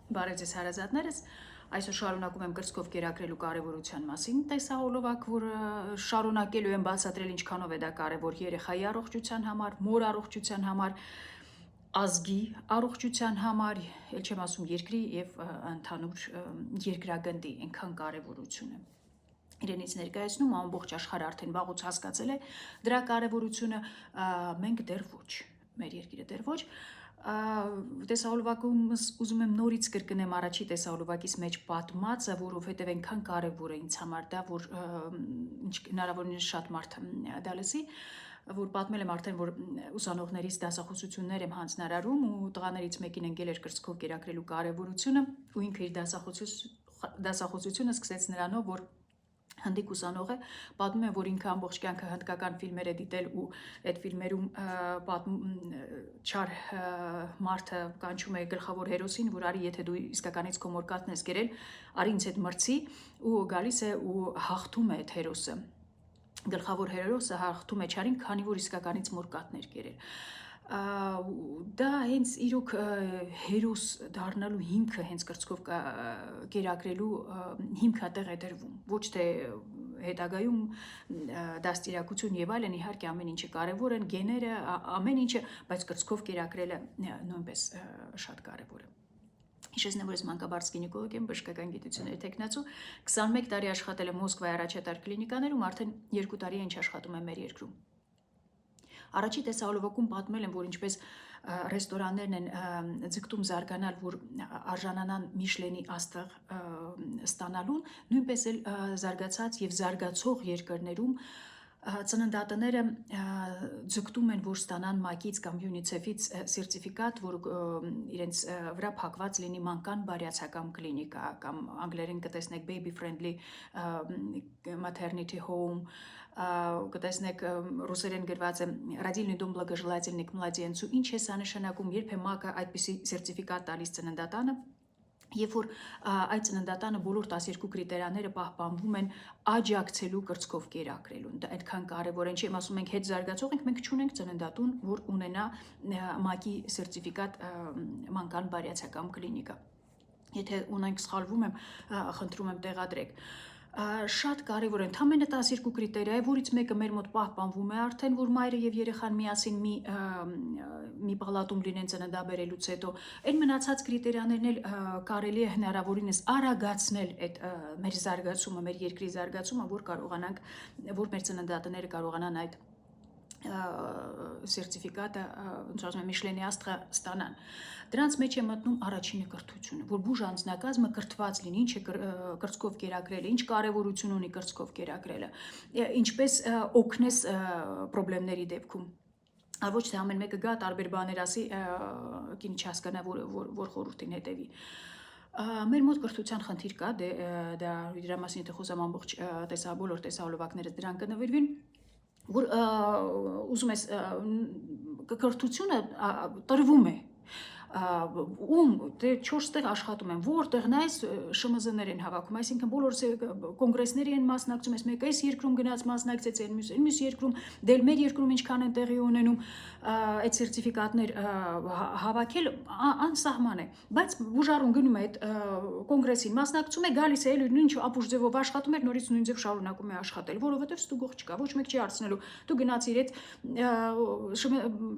Բարև ձեզ հարազատներս, այսօր շարունակում եմ կրծքով կերակրելու կարևորության մասին տեսահոլովակ, որ շարունակելու եմ բացատրել ինչքանով է դա կարևոր երեխայի առողջության համար, մոր առողջության համար, ազգի առողջության համար, ել չեմ ասում երկրի եւ ընդհանուր երկրագնդի այնքան կարևորությունը իրենից ներկայացնում, ամբողջ աշխարհը արդեն վաղուց հասկացել է դրա կարևորությունը, մենք դեռ ոչ, մեր երկիրը դեռ ոչ, տեսահոլովակումս ուզում եմ նորից կրկնեմ առաջի տեսահոլովակից մեջ պատմածը, որովհետև այնքան կարևոր է ինձ համար դա, որ հնարավորինս շատ մարդ դա լսի, որ պատմել եմ արդեն, որ ուսանողներից դասախոսություններ եմ հանձնարարում ու տղաներից մեկին ընկել էր կրծքով կերակրելու կարևորությունը ու ինքը իր դասախոսությունը սկսեց նրանով, որ հնդիկ ուսանող է, պատմում է, որ ինքը ամբողջ կյանքը հնդկական ֆիլմեր է դիտել ու այդ ֆիլմերում չար մարդը կանչում է գլխավոր հերոսին, որ արի, եթե դու իսկականից քո մորկաթն ես կերել, արի ինձ հետ մրցի ու գալիս է ու հաղթում է այդ հերոսը։ Գլխավոր հերոսը հաղթում է չարին, քանի որ իսկականից մորկաթն էր կերել։ Դա հենց իրոք հերոս դառնալու հիմքը հենց կրծքով կերակրելու հիմքը տեղ է դրվում, ոչ թե հետագայում դաստիարակություն եւ այլն, իհարկե ամեն ինչը կարեւոր են, գեները, ամեն ինչը, բայց կրծքով կերակրելը նույնպես շատ կարեւոր է։ Հիշեցնեմ, որ ես մանկաբարձ գինեկոլոգ եմ, բժշկական գիտությունների թեկնածու, 21 տարի աշխատել եմ Մոսկվայի առաջատար կլինիկաներում, արդեն 2 տարի է ինչ աշխատում եմ մեր երկրում։ Առաջի տեսահոլովակում պատմել եմ, որ ինչպես ռեստորաններն են ձգտում զարգանալ, որ արժանանան Միշլենի աստղ ստանալուն, նույնպես էլ զարգացած եւ զարգացող երկրներում ծննդատները ձգտում են, որ ստանան ՄԱԿ-ից կամ UNICEF-ից սերտիֆիկատ, որ իրենց վրա փակված լինի մանկան բարյացակամ կլինիկա կամ անգլերեն կտեսնեք baby friendly maternity home, կտեսնեք ռուսերեն գրված է «Родильный дом благожелательный к младенцу», ինչ է սա նշանակում, երբ է ՄԱԿ-ը այդպիսի սերտիֆիկատ տալիս ծննդատանը, երբ որ այդ ծննդատանը բոլոր 12 կրիտերիաները պահպանվում են աջակցելու կրծքով կերակրելուն, դա այդքան կարևոր է, չեմ ասում մենք հետ զարգացող ենք, մենք չունենք ծննդատուն, որ ունենա ՄԱԿ-ի սերտիֆիկատ մանկան բարյացակամ կլինիկա։ Եթե ունենք, սխալվում եմ, խնդրում եմ տեղադրեք։ Շատ կարևոր է, ընդամենը 12 կրիտերիա է, որից մեկը մեր մոտ պահպանվում է արդեն, որ մայրը եւ երեխան միասին մի պալատում լինեն ծննդաբերելուց հետո, այն մնացած կրիտերիաներն էլ կարելի է հնարավորինս արագացնել այդ մեր զարգացումը, մեր երկրի զարգացումը, որ կարողանանք, որ մեր ծննդատները կարողանան այդ սերտիֆիկատը, ոնց ասում եմ, Միշլենի աստղը ստանան։ Դրանց մեջ է մտնում առաջինը կրթությունը, որ բուժ անձնակազմը կրթված լինի, ինչ է կրծքով կերակրելը, ինչ կարևորություն ունի կրծքով կերակրելը, ինչպես օգնես խնդիրների դեպքում։ Ոչ թե ամեն մեկը գա տարբեր բաներ ասի, կինը չհասկանա, որ խորհրդին հետևի։ Մեր մոտ կրթության խնդիր կա, դա դրա մասին եթե խոսամ ամբողջ բոլոր տեսահոլովակները դրան կնվիրվին, որ ուզում ես կրթությունը տրվում է ում դե 4 տեղ աշխատում են, որտեղ նայես ՇՄԶ-ներ են հավաքում, այսինքն բոլոր կոնգրեսների են մասնակցում, այս մեկը այս երկրում գնաց մասնակցեց, մյուս երկրում, դել մեր երկրում ինչքան են տեղի ունենում, այդ սերտիֆիկատներ հավաքել անսահման է, բայց բուժարուն գնում է այդ կոնգրեսին մասնակցում է, գալիս է էլի նույն ապուշ ձևով աշխատում էր, նորից նույն ձև շարունակում է աշխատել, որովհետև ստուգող չկա, ոչ մեկ չի հարցնելու, դու գնացիր այդ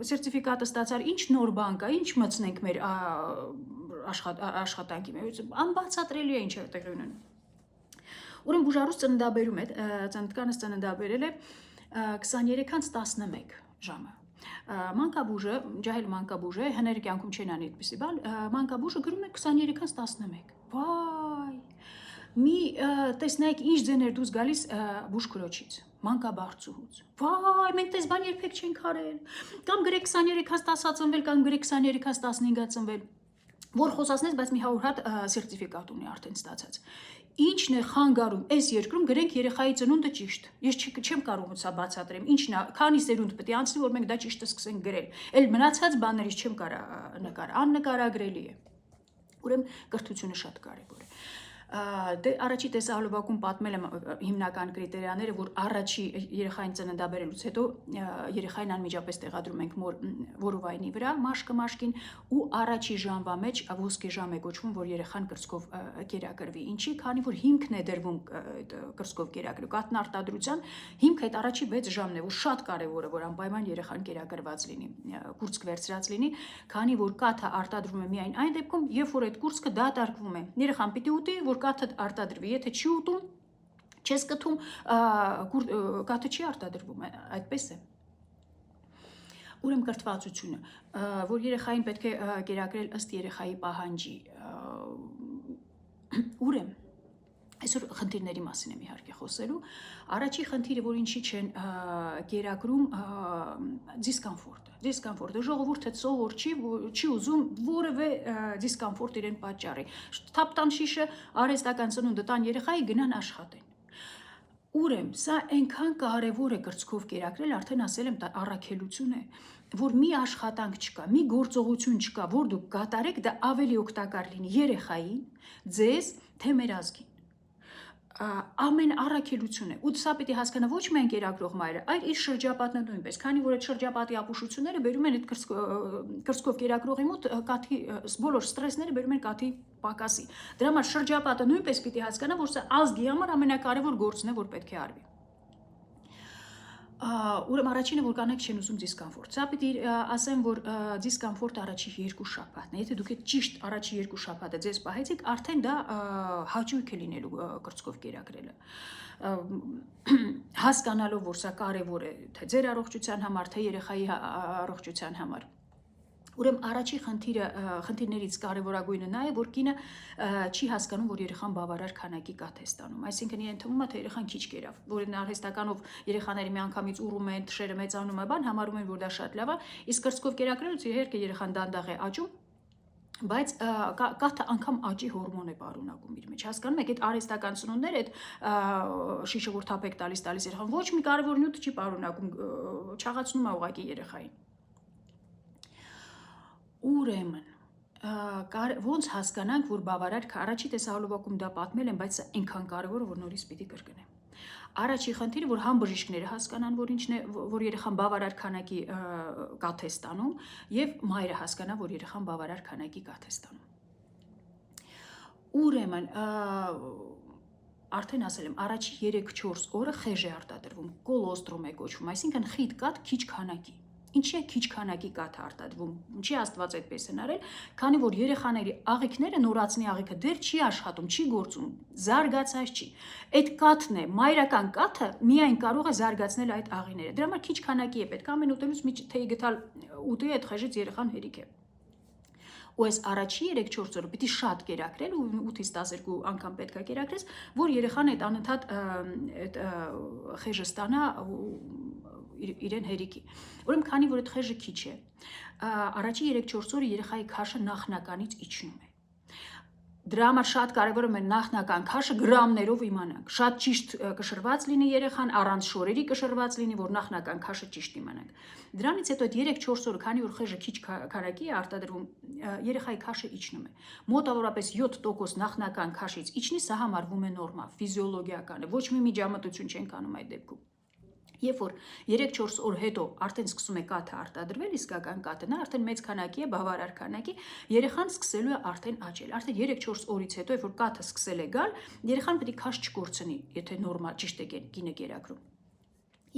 սերտիֆիկատը ստացար, ինչ նոր բան կա, ինչ մտցնենք մեր աշխատանքի մեջ, անբացատրելի է ինչ է տեղի ունենում։ Ուրեմն բուժարուս ծննդաբերում է, ծննդկանս ծննդաբերել է 23-ից 11 ժամը։ Մանկաբուժը, ջահել մանկաբուժը, հները կյանքում չեն անի այդպիսի բան, մանկաբուժը գրում է 23-ից 11։ Վայ, մի տեսնայք ինչ ձեներ դուրս գալիս բուժքրոջից, մանկաբարձուհուց։ Վայ, մենք տես բան երբեք չենք արել։ Կամ գրեք 23-ից 10-ա ծնվել, կամ գրեք 23-ից 15-ա ծնվել, որ խոսացնես, բայց մի 100 հատ սերտիֆիկատ ունի արդեն ստացած։ Ինչն է խանգարում այս երկրում գրենք երեխայի ծնունդը ճիշտ։ Ես չեմ կարող սա բացատրեմ։ Ինչն է, քանի սերունդ պետք է անցնի, որ մենք դա ճիշտը սկսենք գրել։ Էլ մնացած բաներից չեմ կարող նկար, աննկարագրելի է։ Ուրեմն կրթությունը շատ կարևոր է։ Դե առաջի տեսահոլովակում պատմել եմ հիմնական կրիտերիաները, որ առաջի երեխային ծննդաբերելուց հետո երեխային անմիջապես տեղադրում ենք որովայնի վրա, մաշկը մաշկին, ու առաջի ժամվա մեջ ոսկե ժամ է կոչվում, որ երեխան կրծքով կերակրվի։ Ինչի, քանի որ հիմքն է դրվում կրծքով կերակրելու կաթն արտադրության հիմքը այդ առաջի 6 ժամն է, որ շատ կարևոր է, որ անպայման երեխան կերակրված լինի, կուրծք վերցրած լինի, քանի որ կաթը արտադրվում է միայն այն դեպքում, երբ որ այդ կուրծքը դատարկվում է։ Երեխան պիտի ուտի, որ կաթը արտադրվի, եթե չի ուտում, չես կթում, կաթը չի արտադրվում, այդպես է։ Ուրեմն կրթվածությունը, որ երեխային պետք է կերակրել ըստ երեխայի պահանջի։ Ուրեմն այսօր խնդիրների մասին եմ իհարկե խոսելու։ Առաջի խնդիրը, որ ինչի չեն կերակրում, դիսկոմֆորտը։ Ժողովուրդը սովոր չի ուզում որևէ դիսկոմֆորտ իրեն պատճառի։ Թափ տան շիշը, արհեստական ծնունդը տան երեխայի, գնան աշխատեն։ Ուրեմն, սա այնքան կարևոր է կրծքով կերակրել, արդեն ասել եմ, դա առաքելություն է, որ մի աշխատանք չկա, մի գործողություն չկա, որ դուք կատարեք, դա ավելի օգտակար լինի երեխային, ձեզ, թե մեր ազգին։ Ամեն առաքելություն է, ու սա պիտի հասկանա ոչ միայն կերակրող մայրը, այլ իր շրջապատն նույնպես, քանի որ այդ շրջապատի ապուշությունները բերում են այդ կրծքով կերակրողի մոտ կաթի բոլոր ստրեսները բերում են կաթի պակասի։ Դրա համար շրջապատը նույնպես պիտի հասկանա, որ սա ազգի համար ամենակարևոր գործն է, որ պետք է արվի։ Ուրեմն առաջինը, որ կանայք չեն ուզում դիսկոմֆորտ։ Սա պիտի ասեմ, որ դիսկոմֆորտը առաջի 2 շաբաթն է։ Եթե դուք այդ ճիշտ առաջի 2 շաբաթը ձեզ պահեցիք, արդեն դա հաճույք է լինելու կրծքով կերակրելը։ Հասկանալով, որ սա կարևոր է թե ձեր առողջության համար, թե երեխայի առողջության համար։ Ուրեմն առաջի խնդիրներից կարևորագույնը նա է, որ կինը չի հասկանում, որ երեխան բավարար քանակի կաթ է ստանում։ Այսինքն իրեն թվում է, թե երեխան քիչ կերավ, որ արհեստականով երեխաները միանգամից ուռում են, թշերը մեծանում են, համարում են, որ դա շատ լավ է, իսկ կրծքով կերակրելուց իհարկե երեխան դանդաղ է աճում, բայց կաթը անգամ աճի հորմոն է պարունակում իր մեջ։ Հասկանում եք, այդ արհեստական ծնունդները, այդ շիշը որ թափ եք տալիս երեխան, ոչ մի կարևոր նյութ չի պարունակում, չաղացնում է ուղղակի երեխային։ Ուրեմն, ոնց հասկանանք, որ բավարար, առաջի տեսահոլովակում դա պատմել եմ, բայց այնքան կարևոր է, որ նորից պիտի կրկնեմ։ Առաջի խնդիրը, որ համ բժիշկները հասկանան, որ ինչն է, որ երեխան բավարար քանակի կաթ է ստանում, եւ մայրը հասկանա, որ երեխան բավարար քանակի կաթ է ստանում։ Ուրեմն, արդեն ասել եմ, առաջի 3-4 օրը խեժ է արտադրվում, կոլոստրում է կոչվում, այսինքն խիտ կաթ քիչ քանակի։ Ինչի է քիչ քանակի կաթ արտադրվում, ինչի Աստված այդպես են արել, քանի որ երեխաների աղիքները, նորածնի աղիքը դեռ չի աշխատում, չի գործում, զարգացած չի։ Այդ կաթն է, մայրական կաթը միայն կարող է զարգացնել այդ աղիները։ Դրա համար քիչ քանակի է պետք, ամեն ուտելուց մի թեյ գտալ ուտի այդ խեժից երեխան հերիք է։ Ու այս առաջի 3-4 օրը պիտի շատ կերակրել, ու 8-ից 12 անգամ պետք է կերակրես, որ երեխան այդ անընդհատ այդ խեժը ստանա իրեն հերիքի։ Ուրեմն, քանի որ այդ խեժը քիչ է, առաջի 3-4 օրը երեխայի քաշը նախնականից իջնում է։ Դրա համար շատ կարևոր է մեր նախնական քաշը գրամներով իմանանք։ Շատ ճիշտ կշռված լինի երեխան, առանց շորերի կշռված լինի, որ նախնական քաշը ճիշտ իմանանք։ Դրանից հետո այդ 3-4 օրը, քանի որ խեժը քիչ քանակի է արտադրվում, երեխայի քաշը իջնում է։ Մոտավորապես 7% նախնական քաշից իջնի, սա համարվում է նորմալ, ֆիզիոլոգիական է, ոչ մի միջամտություն չենք անում այդ դեպքում։ Երբ որ 3-4 օր հետո արդեն սկսում է կաթը արտադրվել, իսկական կաթը, նա արդեն մեծ քանակի է, բավարար քանակի, երեխան սկսելու է արդեն աճել։ Արդեն 3-4 օրից հետո, երբ որ կաթը սկսել է գալ, երեխան պետք է քաշ չկորցնի, եթե նորմալ ճիշտ է կինը կերակրում։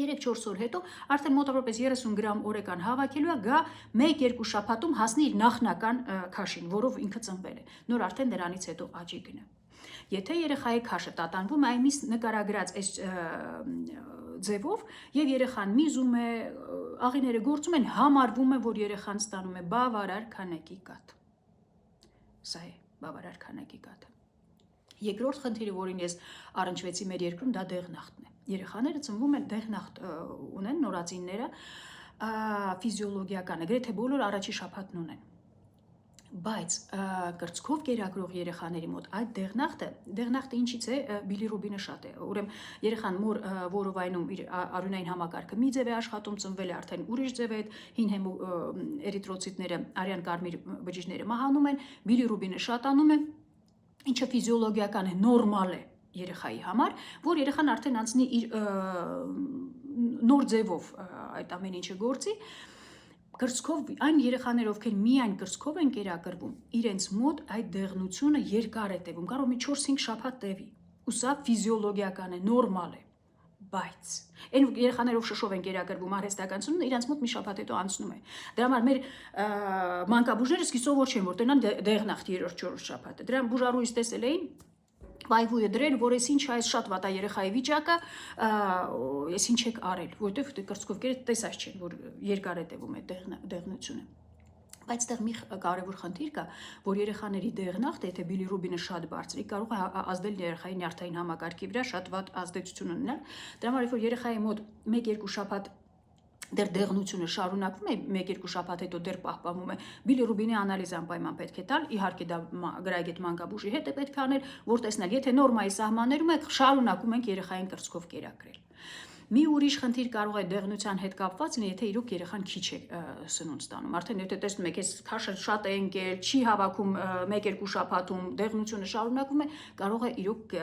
3-4 օր հետո արդեն մոտավորապես 30 գրամ օրեկան հավաքելու է, գա 1-2 շաբաթում հասնի իր նախնական քաշին, որով ինքը ծնվել է։ Նոր արդեն դրանից հետո աճի գնա։ Եթե երեխայի քաշը տատանվում է այս նկարագրած այս ձևով եւ երեխան միզում է, աղիները գործում են, համարվում է, որ երեխան ստանում է բավարար քանակի կաթ։ Սա է բավարար քանակի կաթը։ Երկրորդ խնդիրը, որին ես առնչվեցի մեր երկրում, դա դեղնախտն է։ Երեխաները ծնվում են դեղնախտ ունեն, նորածինները, ֆիզիոլոգիական է, գրեթե բոլոր առաջի շաբաթն ունեն։ Բայց կրծքով կերակրող երեխաների մոտ այդ դեղնախտը ինչից է, բիլիրուբինը շատ է։ Ուրեմն երեխան մոր որովայնում իր արյունային համակարգը մի ձև է աշխատում, ծնվել է արդեն ուրիշ ձև է, հին էրիթրոցիտները, արյան կարմիր բջիջները մահանում են, բիլիրուբինը շատանում է, ինչը ֆիզիոլոգիական է, նորմալ է երեխայի համար, որ երեխան արդեն անցնի իր նոր ձևով այդ ամեն ինչը գործի, կրծքով այն երեխաներ, ովքեր միայն կրծքով են կերակրվում, իրենց մոտ այդ դեղնությունը երկար է տևում, կարող մի 4-5 շաբաթ տևի, ու սա ֆիզիոլոգիական է, նորմալ է, բայց այն երեխաներով շշով են կերակրվում արհեստականությունը, իրենց մոտ մի շաբաթ հետո անցնում է։ Դրա համար մեր մանկաբույժները սկիզբով չեն, որ տնան դեղնախտ 3-4 շաբաթը։ Դրան բուժարուից տեսել էին վայվույը դրել, որ ես ինչ այս շատ վատ է երեխայի վիճակը, ես ինչ եք արել, որովհետև կրծքով կերել տեսած չեն, որ երկար է տևում է դեղնությունը։ Բայց այդտեղ մի կարևոր խնդիր կա, որ երեխաների դեղնախտը, եթե բիլիրուբինը շատ բարձր է, կարող է ազդել երեխայի նյարդային համակարգի վրա, շատ վատ ազդեցություն ունենալ։ Դրա համար որ երեխայի մոտ 1-2 շաբաթ դեռ դեղնությունը շարունակվում է, 1-2 շաբաթ հետո դեռ պահպանվում է, բիլիրուբինի անալիզ անպայման պետք է տալ, իհարկե դա գրագետ մանկաբույժի հետ է պետք է անել, որ տեսնել, եթե նորմայի սահմաններում է, շարունակում ենք երեխային կրծքով կերակրել։ Մի ուրիշ խնդիր կարող է դեղնության հետ կապված լինի, եթե իրոք երեխան քիչ է սնունդ ստանում։ Արդեն եթե տեսնում եք, այս քաշը շատ է ընկել, չի հավաքում 1-2 շաբաթում, դեղնությունը շարունակվում է, կարող է իրոք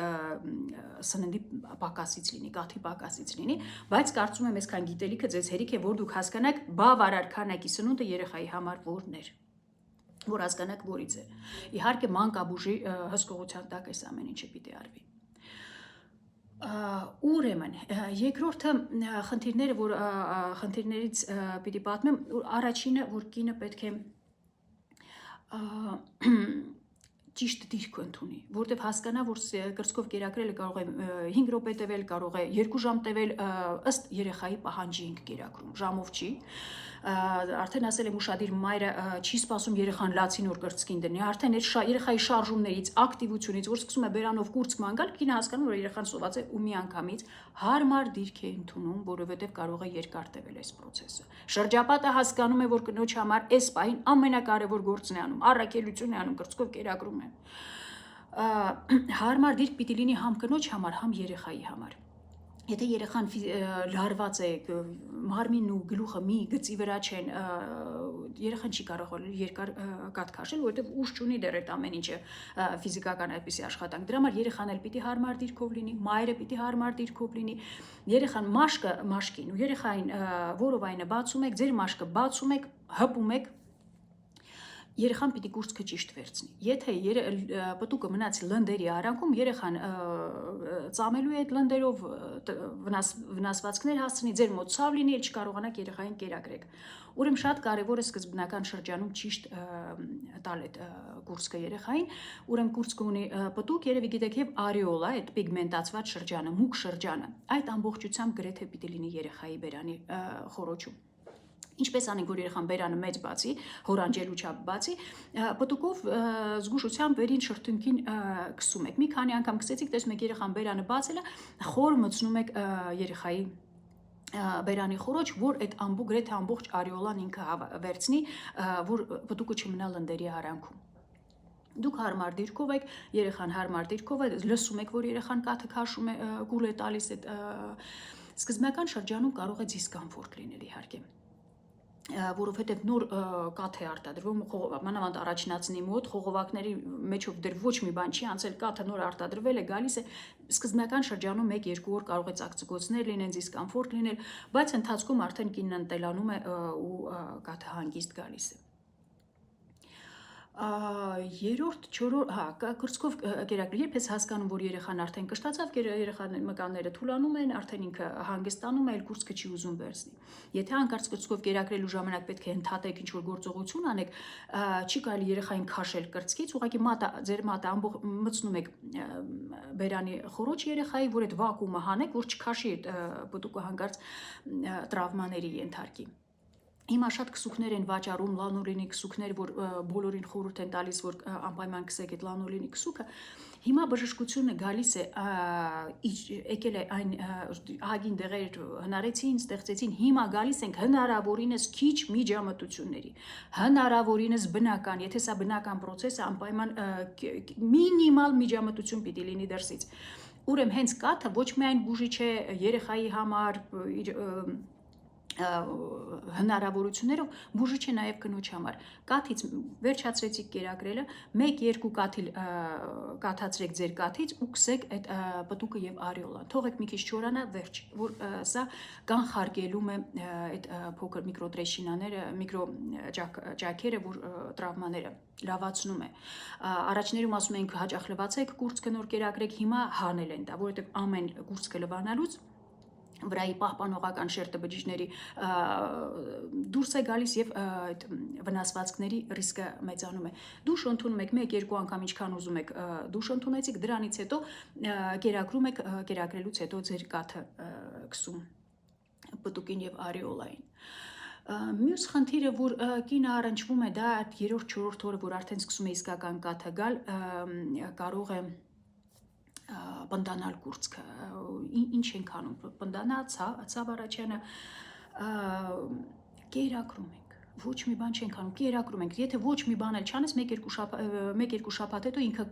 սննդի պակասից լինի, կաթի պակասից լինի, բայց կարծում եմ, այսքան գիտելիքը ձեզ հերիք է, որ դուք հասկանաք բավարար քանակի սնունդը երեխայի համար որն էր, որ հասկանաք որից է։ Իհարկե մանկաբույժի հսկողության տակ այս ամեն ինչը պիտի արվի։ Ուրեմն երկրորդը խնդիրները, որ խնդիրներից պիտի պատմեմ, առաջինը, որ կինը պետք է ճիշտ դիրք ընդունի, որտեղ հասկանա, որ կրծքով կերակրելը կարող է 5 րոպե տևել, կարող է 2 ժամ տևել, ըստ երեխայի պահանջի ենք կերակրում, ժամով չի։ Արդեն ասել եմ, ուշադիր մայրը չի սպասում երեխան լացին որ կրծքին դնի, արդեն երեխայի շարժումներից, ակտիվությունից, որ սկսում է բերանով կուրծքման գալ, կինը հասկանում որ երեխան սոված է ու միանգամից հարմար դիրք է ընդունում, որովհետև կարող է երկար տևել այս process-ը։ Շրջապատը հասկանում է, որ կնոջ համար այս պահին ամենակարևոր գործն է անում, առաքելություն է անում, կրծքով կերակրում է։ Հարմար դիրք պիտի լինի համ կնոջ համար, համ երեխայի համար։ Եթե երեխան լարված է, մարմինն ու գլուխը մի գծի վրա չեն, երեխան չի կարող երկար կաթ քաշել, որովհետև ուժ չունի դեռ այդ ամեն ինչը ֆիզիկական այդպիսի աշխատանք։ Դրա համար երեխան էլ պիտի հարմար դիրքով լինի, մայրը պիտի հարմար դիրքով լինի։ Երեխան մաշկին ու երեխային որովայնը բացում եք, ձեր մաշկը բացում եք, հպում եք, երեխան պիտի կուրծքը ճիշտ վերցնի։ Եթե պտուկը մնաց լնդերի արանքում, երեխան ծամելու է այդ լնդերով վնասվածքներ հասցնի, ձեր մոտ ցավ լինի, չկարողանաք երեխային կերակրեք։ Ուրեմն շատ կարևոր է սկզբնական շրջանում ճիշտ տալ այդ կուրծքը երեխային։ Ուրեմն կուրծքը ունի պտուկ, երևի գիտեք, եւ արեոլա, այդ պիգմենտացված շրջանը, մուգ շրջանը։ Այդ ամբողջությամբ գրեթե պիտի լինի երեխայի բերանի խոռոչում։ Ինչպես անենք, որ երեխան բերանը մեծ բացի, հորանջելու չափ բացի, պտուկով զգուշությամբ վերին շրթունքին քսում եք։ Մի քանի անգամ քսեցիք, տեսնում եք երեխան բերանը բացել է, խոր մտցնում եք երեխայի բերանի խոռոչ, որ այդ գրեթե ամբողջ արեոլան ինքը վերցնի, որ պտուկը չմնա լնդերի արանքում։ Դուք հարմար դիրքով եք, երեխան հարմար դիրքով է, լսում եք, որ երեխան կաթը քաշում է, գուլ է տալիս, այդ սկզբնական շրջանում կարող է դիսկոմֆորտ լինել իհարկե, որովհետև նոր կաթ է արտադրվում, մանավանդ առաջնածնի մոտ, խողովակների մեջով դեռ ոչ մի բան չի անցել, կաթը նոր արտադրվել է, գալիս է, սկզբնական շրջանում 1-2 օր կարող է ծակծկոցներ լինեն, դիսկոմֆորտ լինել, բայց ընթացքում արդեն կինն ընտելանում է ու կաթը հանգիստ գալիս է։ Երրորդ, կրծքով կերակրել, երբ ես հասկանում, որ երեխան արդեն կշտացավ, երեխան մկանները թուլանում են, արդեն ինքը հանգստանում է, այլ կուրծքը չի ուզում վերցնի։ Եթե հանկարծ կրծքով կերակրելու ժամանակ պետք է ընդհատեք ինչ-որ գործողություն անեք, չի կարելի երեխային քաշել կրծքից, ուղղակի ձեր մատը մտցնում եք բերանի խոռոչ երեխայի, որ այդ վակուումը հանեք, որ չքաշի այդ պտուկը հանկարծ տրավմաների ենթարկի։ Հիմա շատ քսուքներ են վաճառում, լանոլինի քսուքներ, որ բոլորին խորհուրդ են տալիս, որ անպայման քսեք այդ լանոլինի քսուկը։ Հիմա բժշկությունը գալիս է, եկել է այն ահագին դեղեր հնարեցին, ստեղծեցին, հիմա գալիս ենք հնարավորինս քիչ միջամտությունների, հնարավորինս բնական, եթե սա բնական process է, անպայման մինիմալ միջամտություն պիտի լինի դրսից։ Ուրեմն հենց կաթը ոչ միայն բուժիչ է երեխայի համար, հնարավորություններով բուժիչ է նաև կնոջ համար։ Կաթից վերջացրեցիք կերակրելը, 1-2 կաթիլ կաթացրեք ձեր կաթից ու քսեք այդ պտուկը եւ արիոլան։ Թողեք մի քիչ չորանա, վերջ, որ սա կանխարգելում է այդ փոքր միկրոտրեշինաները, միկրոճաքերը, որ տրավմաները լավացնում է։ Առաջներում ասում ենք հաճախ լվացեք, կուրծքը նոր կերակրեք, հիմա հանել են դա, որովհետեւ ամեն կուրծքը լվանալուց վրայի պահպանողական շերտը բջիջների դուրս է գալիս եւ այդ վնասվածքների ռիսկը մեծանում է։ Դուշ ընդունում եք 1-2 անգամ ինչքան ուզում եք դուշ ընդունեցիք, դրանից հետո կերակրում եք, կերակրելուց հետո ձեր կաթը քսում պտուկին եւ արիոլային։ Մյուս խնդիրը, որ կինը առնչվում է, դա 3-4 օրը, որ արդեն սկսում է իսկական կաթը գալ, կարող է պնդանալ կուրծքը, ինչ ենք անում, պնդանա, ցավ առաջանա, կերակրում ենք, ոչ մի բան չենք անում, կերակրում ենք, եթե ոչ մի բան էլ չանես, 1-2 շաբաթ հետո ինքը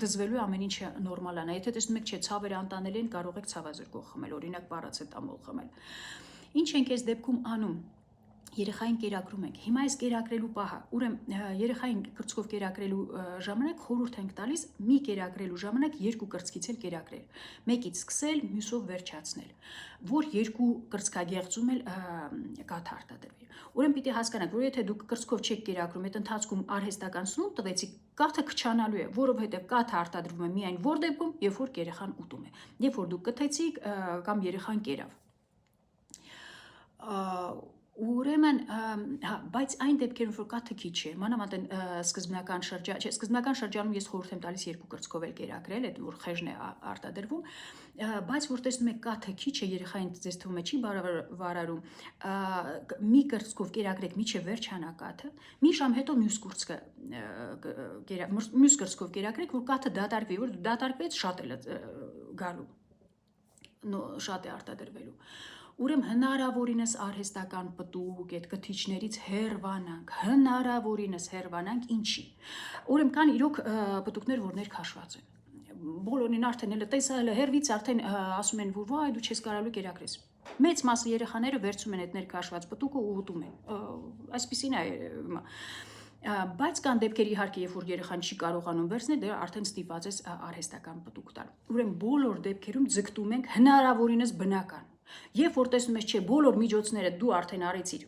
դզվելու է, ամեն ինչը նորմալանա, եթե տեսնում եք, չէ, ցավերը անտանելի են, կարող եք ցավազրկող խմել, օրինակ պարացետամոլ խմել։ Ինչ ենք այս դեպքում անում։ Երեխային կերակրում ենք։ Հիմա այս կերակրելու պահը, ուրեմն երեխային կրծքով կերակրելու ժամանակ խորհուրդ ենք տալիս մի կերակրելու ժամանակ 2 կրծքից էլ կերակրել։ Մեկից սկսել, մյուսով վերջացնել, որ 2 կրծքագեղձում էլ կաթ արտադրվի։ Ուրեմն պիտի հասկանաք, որ եթե դուք կրծքով չեք կերակրում, այդ ընթացքում արհեստական սնունդ տվեցիք, կաթը քչանալու է, որովհետև կաթը արտադրվում է միայն որ դեպքում, երբ որ երեխան ուտում է։ Երբ որ դուք կթեցիք կամ երեխան կերավ։ Ուրեմն, բայց այն դեպքերում, որ կաթը քիչ է, մանավանդ սկզբնական շրջանում ես խորհուրդ եմ տալիս 2 կրծքով էլ կերակրել, այդ որ խեժն է արտադրվում, բայց որ տեսնում եք կաթը քիչ է, երեխային ձեզ թվում է չի վարարում, մի կրծքով կերակրեք մինչև վերջանա կաթը, մի ժամ հետո մյուս կրծքով կերակրեք, որ կաթը դատարկվի, որ դատարկվեց շատ է գալու, շատ է արտադրվելու։ Ուրեմն հնարավորինս արհեստական պտուկ, այդ կթիչներից հեռվանանք, հնարավորինս հեռվանանք, ինչի։ Ուրեմն կան իրոք պտուկներ, որ ներքաշված են։ Բոլորին արդեն էլ տեսա հերվից արդեն ասում են, որ վայ դու չես կարալու կերակրես։ Մեծ մասը երեխաները վերցում են այդ ներքաշված պտուկը ու ուտում են։ Այսպիսին է։ Բայց կան դեպքեր իհարկե, երբ որ երեխան չի կարողանում վերցնել, դե արդեն ստիպված ես արհեստական պտուկ տալ։ Ուրեմն բոլոր դեպքերում ձգտում ենք հնարավորինս բնական։ Երբ որ տեսնում ես, չէ, բոլոր միջոցները դու արդեն արեցիր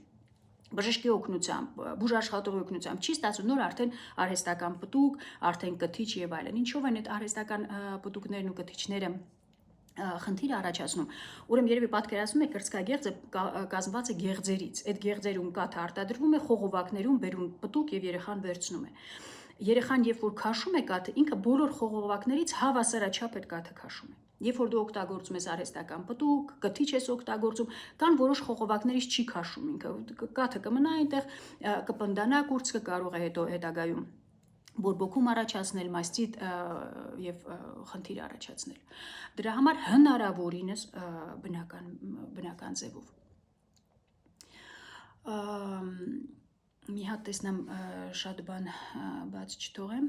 բժշկի օգնությամբ, բուժաշխատողի օգնությամբ, չի ստացվում, նոր արդեն արհեստական պտուկ, արդեն կթիչ եւ այլն։ Ինչով են այդ արհեստական պտուկներն ու կթիչները խնդիր առաջացնում։ Ուրեմն երևի պատկերացնում եք, կրծքագեղձը կազմված է գեղձերից։ Այդ գեղձերում կաթը արտադրվում է, խողովակներում բերում պտուկ եւ երեխան վերցնում է։ Երեխան երբ որ քաշում է կաթը, ինքը բոլոր խողովակներից հավասարաչափ այդ կաթը քաշում է։ Երբ որ դու օգտագործում ես արհեստական պտուկ, կթիչ ես օգտագործում, կան որոշ խողովակներից չի քաշում ինքը, կաթը կմնա այնտեղ, կպնդանա կուրծքը, կարող է հետո հետագայում բորբոքում առաջացնել, մաստիտ եւ խնդիր առաջացնել։ Դրա համար հնարավորինս բնական ձևով։ Մի հատ տեսնեմ շատ բան բաց չթողեմ։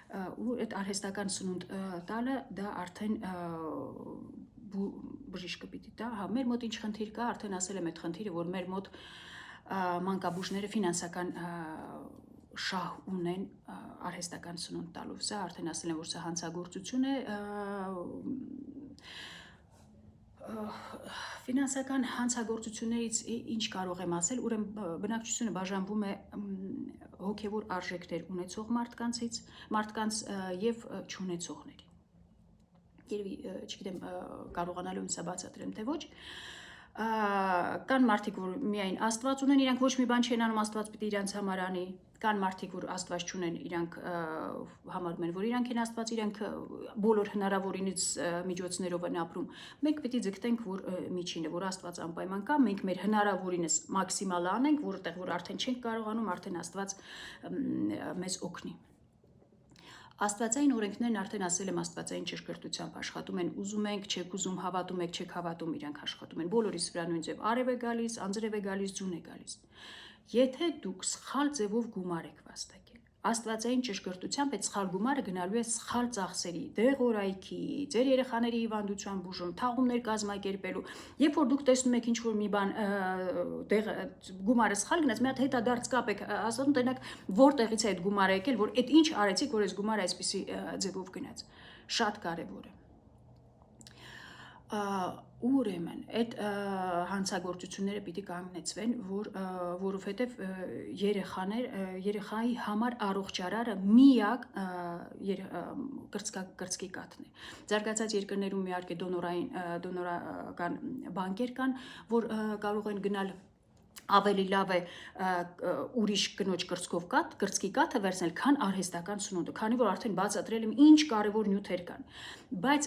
Ու այդ արհեստական սնունդ տալը դա արդեն բժիշկը պիտի տա, հա, մեր մոտ ինչ խնդիր կա, արդեն ասել եմ այդ խնդիրը, որ մեր մոտ մանկաբույժները ֆինանսական շահ ունեն արհեստական սնունդ տալու, սա արդեն ասել եմ, որ սա հանցագործություն է, ֆինանսական հանցագործություններից ինչ կարող եմ ասել, ուրեմն բնակչությունը բաժանվում է հոգևոր արժեքներ ունեցող մարդկանց եւ չունեցողների։ Երևի, չգիտեմ, կարողանալու եմ սա բացատրեմ, թե ոչ։ Կան մարդիկ, որ միայն Աստված ունեն, իրանք ոչ մի բան չեն անում, Աստված պիտի իրանց համար անի։ Կան մարդիկ, որ Աստված չունեն, իրանք համարում են, որ իրանք են Աստված, իրանք բոլոր հնարավորինից միջոցներով են ապրում։ Մենք պիտի ձգտենք, որ միջինը, որ Աստված անպայման կա, մենք մեր հնարավորինս մաքսիմալը անենք, որտեղ որ արդեն չենք կարողանում, արդեն Աստված մեզ օգնի։ Աստվածային օրենքներն արդեն ասել եմ, աստվածային ճշգրտությամբ աշխատում են, ուզում ենք, չեք ուզում, հավատում եք, չեք հավատում, իրանք աշխատում են։ Բոլորիս վրա նույն ձև արև է գալիս, անձրև է գալիս, ձուն է գալիս։ Եթե դուք սխալ ձևով գումար եք վաստակել, Աստվածային ճշգրտությամբ այդ սխալ գումարը գնալու է սխալ ծախսերի, դեղորայքի, ձեր երեխաների հիվանդության բուժում, թաղումներ կազմակերպելու։ Երբ որ դուք տեսնում եք ինչ-որ մի բան գումարը սխալ գնաց, մի հատ հետադարձ կապ եք ասում, տնակ որտեղից է այդ գումարը եկել, որ այդ ինչ արեցիք, որ այս գումարը այսպիսի ձևով գնաց։ Շատ կարևոր է։ Ուրեմն այդ հանցագործությունները պիտի կանգնեցվեն, որովհետև երեխայի համար առողջարարը միակ կրծքի կաթն է։ Զարգացած երկրներում իհարկե դոնորական բանկեր կան, որ կարող են գնալ ավելի լավ է ուրիշ կնոջ կրծքի կաթը վերցնել, քան արհեստական սնունդը, քանի որ արդեն բացատրել եմ ինչ կարևոր նյութեր կան։ Բայց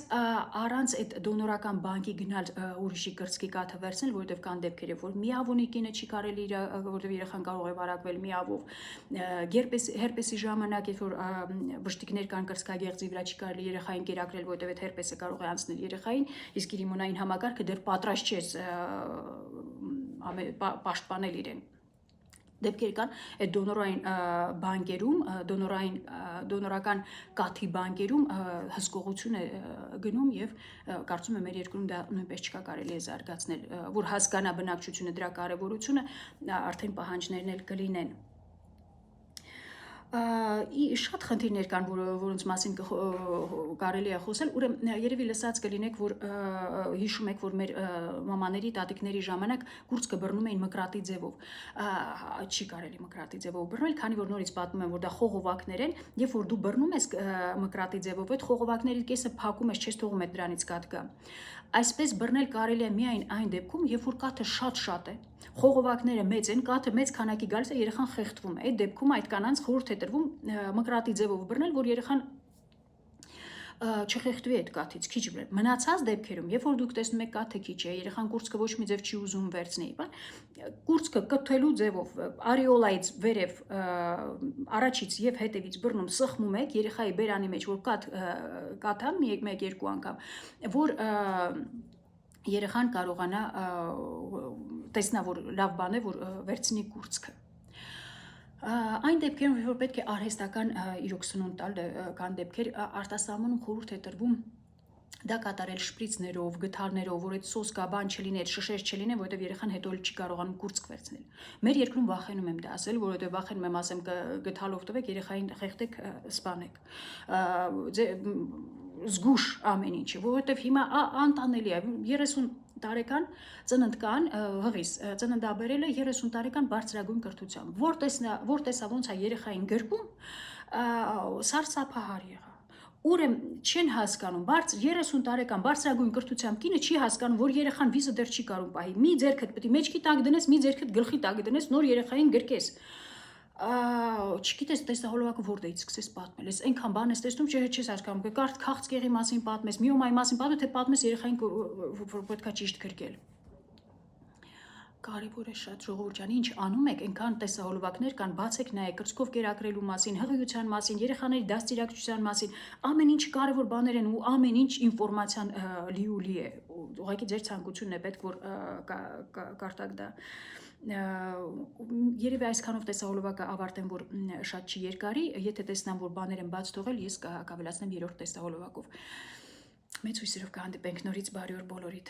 առանց այդ դոնորական բանկի գնալ ուրիշի կրծքի կաթը վերցնել, որովհետև կան դեպքեր, որ միավունի կինը չի կարելի, որովհետև երեխան կարող է վարակվել միավով, հերպեսի ժամանակ, երբ որ վշտիկներ կան կրծքագեղձի վրա, չի կարելի երեխային կերակրել, որովհետև այդ հերպեսը կարող է անցնել երեխային, իսկ իր իմունային համակարգը դեռ պատրաստ չէ պաշտպանել իրեն։ Դեպքեր կան այդ դոնորային բանկերում, դոնորական կաթի բանկերում հսկողություն է գնում եւ կարծում եմ մեր երկրում դա նույնպես չկա, կարելի է զարգացնել, որ հասկանա բնակչությունը դրա կարեւորությունը, արդեն պահանջներն էլ կլինեն։ Շատ խնդիրներ կան, որոնց մասին կարելի է խոսել, ուրեմն երևի լսած կլինեք, որ հիշում եք, որ մեր մամաների, տատիկների ժամանակ կուրծքը բռնում էին մկրատի ձևով։ Չի կարելի մկրատի ձևով բռնել, քանի որ նորից պատմում եմ, որ դա խողովակներ են, երբ որ դու բռնում ես մկրատի ձևով, այդ խողովակների կեսը փակում ես, չես թողում այդ դրանից կաթ գա։ Այսպես բռնել կարելի է միայն այն դեպքում, երբ որ կաթը շատ է, խողովակները մեծ են, կաթը մեծ քանակի գալիս է, երեխան խեղդվում է։ Այդ դեպքում այդ կանանց խորհուրդ է տրվում մկրատի ձևով բռնել, որ երեխան չխեղդվի այդ կաթից, քիչ բռնել։ Մնացած դեպքերում, երբ որ դուք տեսնում եք կաթը քիչ է, երեխան կուրծքը ոչ մի ձև չի ուզում վերցնել, կուրծքը կթելու ձևով արիոլայից վերև առաջից եւ հետևից բռնում, սխմում եք երեխայի բերանի մեջ, որ կաթա 1-2 անգամ, որ երեխան կարողանա տեսնա, որ լավ բան է, որ վերցնի կուրծքը։ Այն դեպքերում, որ պետք է արհեստական իրոք սնունդ տալ, կան դեպքեր, արտասահմանում խորհուրդ է տրվում դա կատարել շպրիցներով, գդալներով, որ այդ սոսկա բան չլինի, այդ շշեր չլինի, որովհետև երեխան հետո չի կարողանում կուրծք վերցնել։ Մեր երկրում վախենում եմ դա ասել, որովհետև վախենում եմ ասեմ գդալով տվեք, երեխային խեղդեք, սպանեք։ Զգուշ ամեն ինչը, որովհետև հիմա անտանելի է 30 տարեկան ծննդկան հղիս ծննդաբերելը 30 տարեկան բարձրագույն կրթությամբ, որ տեսա ոնց է երեխային գրկում, սարսափահար եղա։ Ուրեմն չեն հասկանում, 30 տարեկան բարձրագույն կրթությամբ կինը չի հասկանում, որ երեխան վիզը դեռ չի կարող պահի, մի ձեռքդ պետք է մեջքի տակ դնես, մի ձեռքդ գլխի տակ դնես, նոր երեխային գրկես։ Չգիտես տեսահոլովակը որտեղից սկսես պատմել, ես այնքան բան ես տեսնում, չես հասկանում, կարդ քաղցկեղի մասին պատմես, միոմայի մասին պատմես, թե պատմես երեխային, որ պետքա ճիշտ գրկել։ Կարևոր է շատ, ժողովուրդ ջան, ինչ անում եք, այնքան տեսահոլովակներ կան, բացեք նայեք, կրծքով կերակրելու մասին, հղիության մասին, երեխաների դաստիարակչության մասին, ամեն ինչ կարևոր բաներ են ու ամեն ինչ ինֆորմացիան լի է։ Ուղղակի ձեր ցանկությունն է պետք, որ կարտակ դա։ Երևի այսքանով տեսահոլովակը ավարտեմ, որ շատ չի երկարի, եթե տեսնամ, որ բաներ են բաց թողել, ես կավելացնեմ 3-րդ տեսահոլովակով։ Մեծ հույսերով կհանդիպենք նորից, բարի օր բոլորիդ։